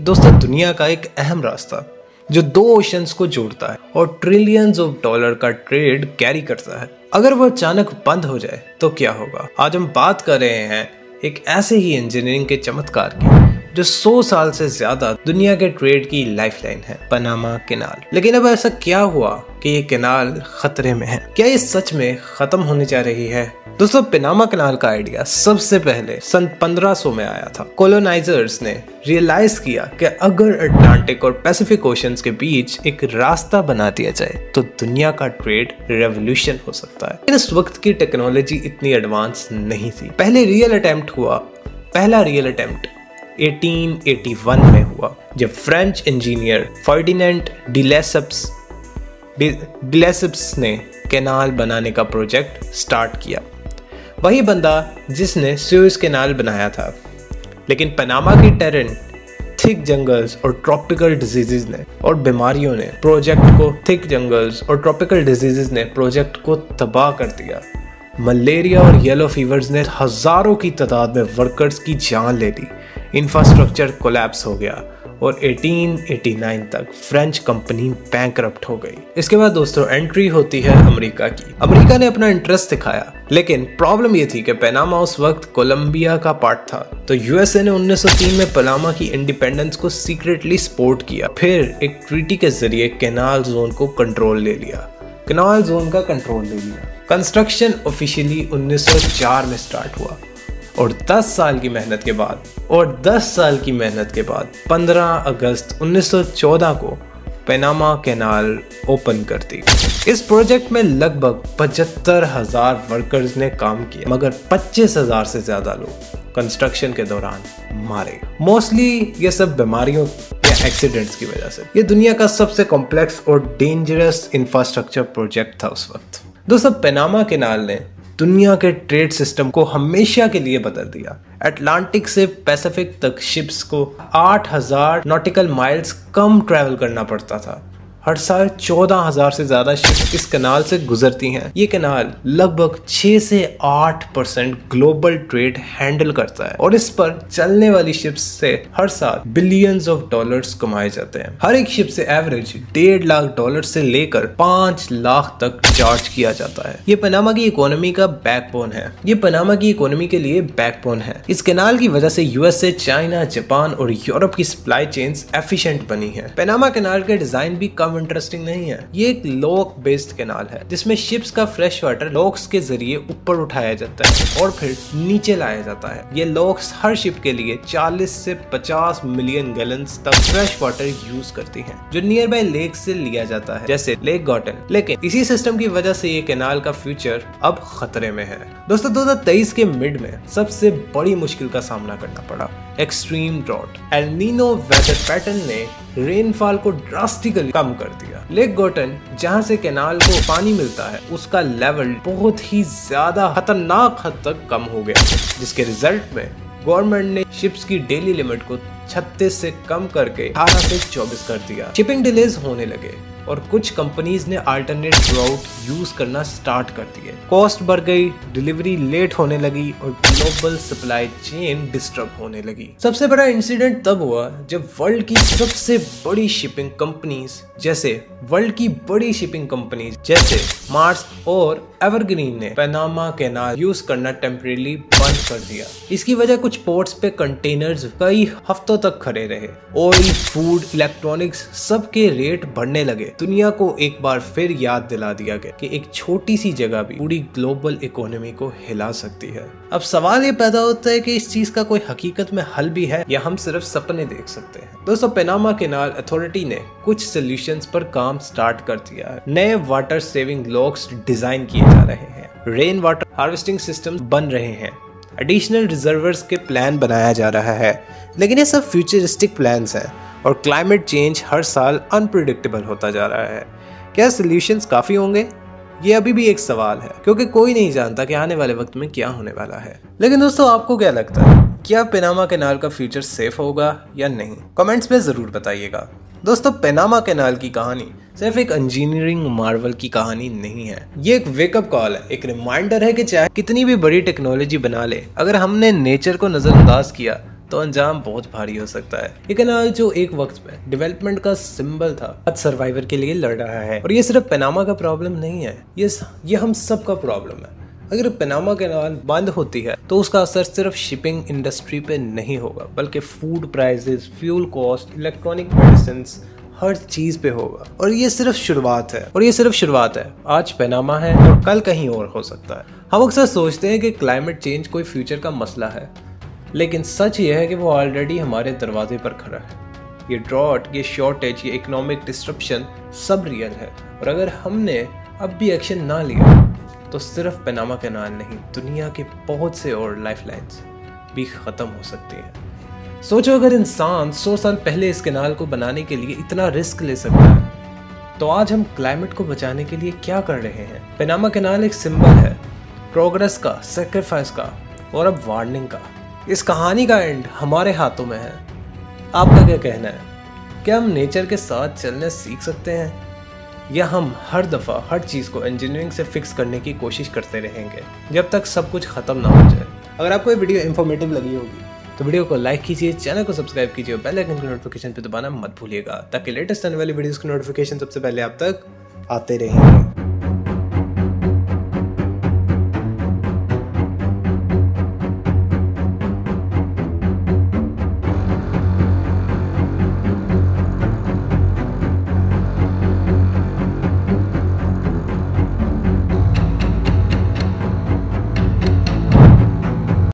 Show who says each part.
Speaker 1: दोस्तों दुनिया का एक अहम रास्ता जो दो ओशंस को जोड़ता है और ट्रिलियंस ऑफ डॉलर का ट्रेड कैरी करता है, अगर वो अचानक बंद हो जाए तो क्या होगा। आज हम बात कर रहे हैं एक ऐसे ही इंजीनियरिंग के चमत्कार की जो 100 साल से ज्यादा दुनिया के ट्रेड की लाइफलाइन है, पनामा कैनाल। लेकिन अब ऐसा क्या हुआ कि ये कैनाल खतरे में है? क्या ये सच में खत्म होने जा रही है? दोस्तों पनामा कैनाल का आइडिया सबसे पहले सन 1500 में आया था। कॉलोनाइजर्स ने रियलाइज किया कि अगर अटलांटिक और पैसिफिक ओशंस के बीच एक रास्ता बना दिया जाए तो दुनिया का ट्रेड रेवोल्यूशन हो सकता है। लेकिन इस वक्त की टेक्नोलॉजी इतनी एडवांस नहीं थी। पहला रियल अटेम्प्ट 1881 में हुआ जब French engineer Ferdinand de Lesseps ने कैनाल बनाने का प्रोजेक्ट स्टार्ट किया। वही बंदा जिसने सुएज कैनाल बनाया था। लेकिन पनामा की टेरेन, थिक जंगल्स और ट्रॉपिकल डिजीजेस ने प्रोजेक्ट को तबाह कर दिया। मलेरिया और येलो फीवर्स ने हजारों की तादाद में वर्कर्स की जान ले ली। इंफ्रास्ट्रक्चर कोलैप्स हो गया और 1889 तक फ्रेंच कंपनी बैंकरप्ट हो गई। इसके बाद दोस्तों एंट्री होती है अमेरिका की। अमेरिका ने अपना इंटरेस्ट दिखाया, लेकिन प्रॉब्लम ये थी कि पनामा उस वक्त कोलंबिया का पार्ट था। तो यूएसए ने 1903 में पनामा की इंडिपेंडेंस को सीक्रेटली सपोर्ट किया। फिर एक ट्रीटी के जरिए कैनाल जोन का कंट्रोल ले लिया। कंस्ट्रक्शन ऑफिशियली 1904 में स्टार्ट हुआ और 10 साल की मेहनत के बाद 15 अगस्त 1914 को पनामा कैनाल ओपन कर दी। इस प्रोजेक्ट में लगभग 75,000 वर्कर्स ने काम किया, मगर 25,000 से ज्यादा लोग कंस्ट्रक्शन के दौरान मारे। मोस्टली ये सब बीमारियों या एक्सीडेंट्स की वजह से। ये दुनिया का सबसे कॉम्प्लेक्स और डेंजरस इंफ्रास्ट्रक्चर प्रोजेक्ट था उस वक्त। दोस्तों पनामा कैनाल ने दुनिया के ट्रेड सिस्टम को हमेशा के लिए बदल दिया। अटलांटिक से पैसिफिक तक शिप्स को 8,000 नॉटिकल माइल्स कम ट्रैवल करना पड़ता था। हर साल 14,000 से ज्यादा शिप्स इस कैनाल से गुजरती हैं। ये कैनाल लगभग 6 से 8% ग्लोबल ट्रेड हैंडल करता है और इस पर चलने वाली शिप्स से हर साल बिलियंस ऑफ डॉलर्स कमाए जाते हैं। हर एक शिप से एवरेज 1.5 लाख डॉलर से लेकर 5 लाख तक चार्ज किया जाता है। ये पनामा की इकोनॉमी का बैकबोन है। इस कैनाल की वजह से यूएसए, चाइना, जापान और यूरोप की सप्लाई चेन्स एफिशिएंट बनी है। पनामा कैनाल का डिजाइन भी कम इंटरेस्टिंग नहीं है। ये एक लॉक बेस्ड कैनाल है जिसमें शिप्स का फ्रेश वाटर लॉक्स के जरिए ऊपर उठाया जाता है और फिर नीचे लाया जाता है। ये लॉक्स हर शिप के लिए 40 से 50 मिलियन गैलन्स तक फ्रेश वाटर यूज करती हैं, जो नियर बाय लेक से लिया जाता है, जैसे लेक गॉटन। लेकिन इसी सिस्टम की वजह से ये कैनाल का फ्यूचर अब खतरे में है। दोस्तों 2023 के मिड में सबसे बड़ी मुश्किल का सामना करना पड़ा, extreme drought. El Nino weather pattern ने रेनफॉल को ड्रास्टिकली कम कर दिया। लेक गॉटन जहां से कैनाल को पानी मिलता है उसका लेवल बहुत ही ज्यादा खतरनाक हद तक कम हो गया, जिसके रिजल्ट में गवर्नमेंट ने शिप्स की डेली लिमिट को 36 से कम करके 18 से 24 कर दिया। शिपिंग डिलेज होने लगे और कुछ कंपनीज ने अल्टरनेट रूट यूज करना स्टार्ट कर दिए। कॉस्ट बढ़ गई, डिलीवरी लेट होने लगी और ग्लोबल सप्लाई चेन डिस्टर्ब होने लगी। सबसे बड़ा इंसिडेंट तब हुआ जब वर्ल्ड की बड़ी शिपिंग कंपनीज जैसे मार्स और एवरग्रीन ने पनामा कैनाल यूज करना टेम्परेरी बंद कर दिया। इसकी वजह कुछ पोर्ट्स पे कंटेनर्स कई हफ्तों तक खड़े रहे। ऑयल, फूड, इलेक्ट्रॉनिक्स सबके रेट बढ़ने लगे। दुनिया को एक बार फिर याद दिला दिया गया कि एक छोटी सी जगह भी पूरी ग्लोबल इकोनॉमी को हिला सकती है। अब सवाल ये पैदा होता है कि इस चीज का कोई हकीकत में हल भी है या हम सिर्फ सपने देख सकते हैं। दोस्तों पनामा कैनाल अथॉरिटी ने कुछ सॉल्यूशंस पर काम स्टार्ट कर दिया है। नए वाटर सेविंग लॉक्स डिजाइन किए जा रहे हैं, रेन वाटर हार्वेस्टिंग सिस्टम बन रहे हैं, एडिशनल रिजर्वर्स के प्लान बनाया जा रहा है। लेकिन ये सब फ्यूचरिस्टिक प्लान्स हैं और क्लाइमेट चेंज हर साल अनप्रिडिक्टेबल होता जा रहा है। क्या सॉल्यूशंस काफी होंगे? ये अभी भी एक सवाल है, क्योंकि कोई नहीं जानता कि आने वाले वक्त में क्या होने वाला है। लेकिन दोस्तों आपको क्या लगता है, क्या पनामा कैनाल का फ्यूचर सेफ होगा या नहीं? कमेंट्स में जरूर बताइएगा। दोस्तों पनामा कैनाल की कहानी सिर्फ एक इंजीनियरिंग मार्वल की कहानी नहीं है, ये एक वेकअप कॉल है, एक रिमाइंडर है कि चाहे कितनी भी बड़ी टेक्नोलॉजी बना ले, अगर हमने नेचर को नजरअंदाज किया तो अंजाम बहुत भारी हो सकता है। ये कैनाल जो एक वक्त में डेवलपमेंट का सिंबल था, आज सर्वाइवर के लिए लड़ रहा है। और ये सिर्फ पनामा का प्रॉब्लम नहीं है, ये हम सब का प्रॉब्लम है। अगर पनामा कैनाल बंद होती है तो उसका असर सिर्फ शिपिंग इंडस्ट्री पे नहीं होगा, बल्कि food prices, fuel cost, electronic medicine, हर चीज पे होगा। और ये सिर्फ शुरुआत है। आज पनामा है और कल कहीं और हो सकता है। हम अक्सर सोचते हैं कि क्लाइमेट चेंज कोई फ्यूचर का मसला है, लेकिन सच ये है कि वो ऑलरेडी हमारे दरवाजे पर खड़ा है। ये ड्रॉट, ये शॉर्टेज, ये इकोनॉमिक डिस्ट्रप्शन सब रियल है। और अगर हमने अब भी एक्शन ना लिया तो सिर्फ पनामा कैनाल नहीं, दुनिया के बहुत से और लाइफलाइंस भी खत्म हो सकती हैं। सोचो, अगर इंसान 100 साल पहले इस कैनाल को बनाने के लिए इतना रिस्क ले सकता है, तो आज हम क्लाइमेट को बचाने के लिए क्या कर रहे हैं? पनामा कैनाल एक सिंबल है प्रोग्रेस का, सेक्रीफाइस का और अब वार्निंग का। इस कहानी का एंड हमारे हाथों में है। आपका क्या कहना है? क्या हम नेचर के साथ चलने सीख सकते हैं, या हम हर दफ़ा हर चीज़ को इंजीनियरिंग से फिक्स करने की कोशिश करते रहेंगे जब तक सब कुछ ख़त्म ना हो जाए? अगर आपको ये वीडियो इन्फॉर्मेटिव लगी होगी तो वीडियो को लाइक कीजिए, चैनल को सब्सक्राइब कीजिए और बेल आइकन की नोटिफिकेशन पे दबाना मत भूलिएगा, ताकि लेटेस्ट आने वाली वीडियोस की नोटिफिकेशन सबसे पहले आप तक आते रहेंगे।